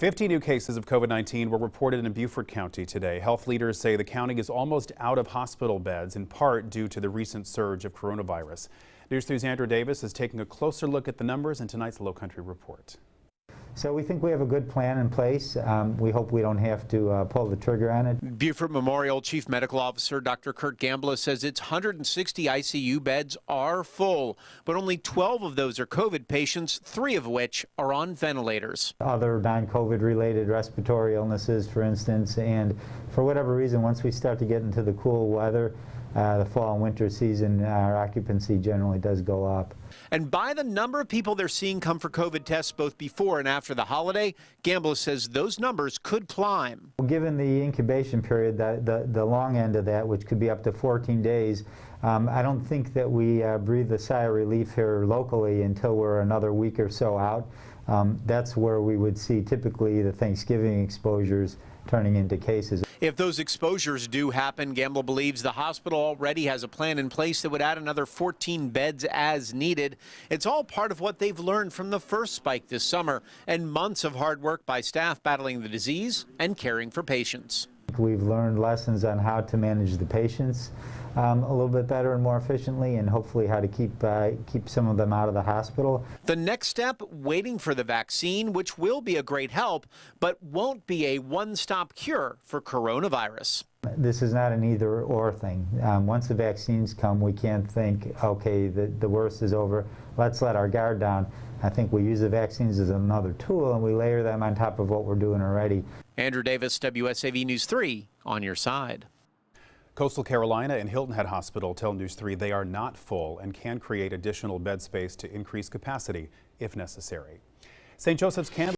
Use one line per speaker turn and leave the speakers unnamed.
50 new cases of COVID-19 were reported in Beaufort County today. Health leaders say the county is almost out of hospital beds, in part due to the recent surge of coronavirus. News 3's Andrew Davis is taking a closer look at the numbers in tonight's Lowcountry report.
So we think we have a good plan in place. We hope we don't have to pull the trigger on it.
Beaufort Memorial Chief Medical Officer Dr. Kurt Gambler says its 160 ICU beds are full, but only 12 of those are COVID patients, 3 of which are on ventilators.
Other non-COVID related respiratory illnesses, for instance, and for whatever reason, once we start to get into the cool weather, the fall and winter season, our occupancy generally does go up.
And by the number of people they're seeing come for COVID tests both before and after the holiday, Gambler says those numbers could climb.
Given the incubation period, the long end of that, which could be up to 14 days, I don't think that we breathe a sigh of relief here locally until we're another week or so out. That's where we would see typically the Thanksgiving exposures turning into cases.
If those exposures do happen, Gambler believes the hospital already has a plan in place that would add another 14 beds as needed. It's all part of what they've learned from the first spike this summer and months of hard work by staff battling the disease and caring for patients.
We've learned lessons on how to manage the patients a little bit better and more efficiently, and hopefully how to keep some of them out of the hospital.
The next step, waiting for the vaccine, which will be a great help, but won't be a one-stop cure for coronavirus.
This is not an either-or thing. Once the vaccines come, we can't think, okay, the worst is over, let's let our guard down. I think we use the vaccines as another tool, and we layer them on top of what we're doing already.
Andrew Davis, WSAV News 3, on your side.
Coastal Carolina and Hilton Head Hospital tell News 3 they are not full and can create additional bed space to increase capacity if necessary. St. Joseph's Canada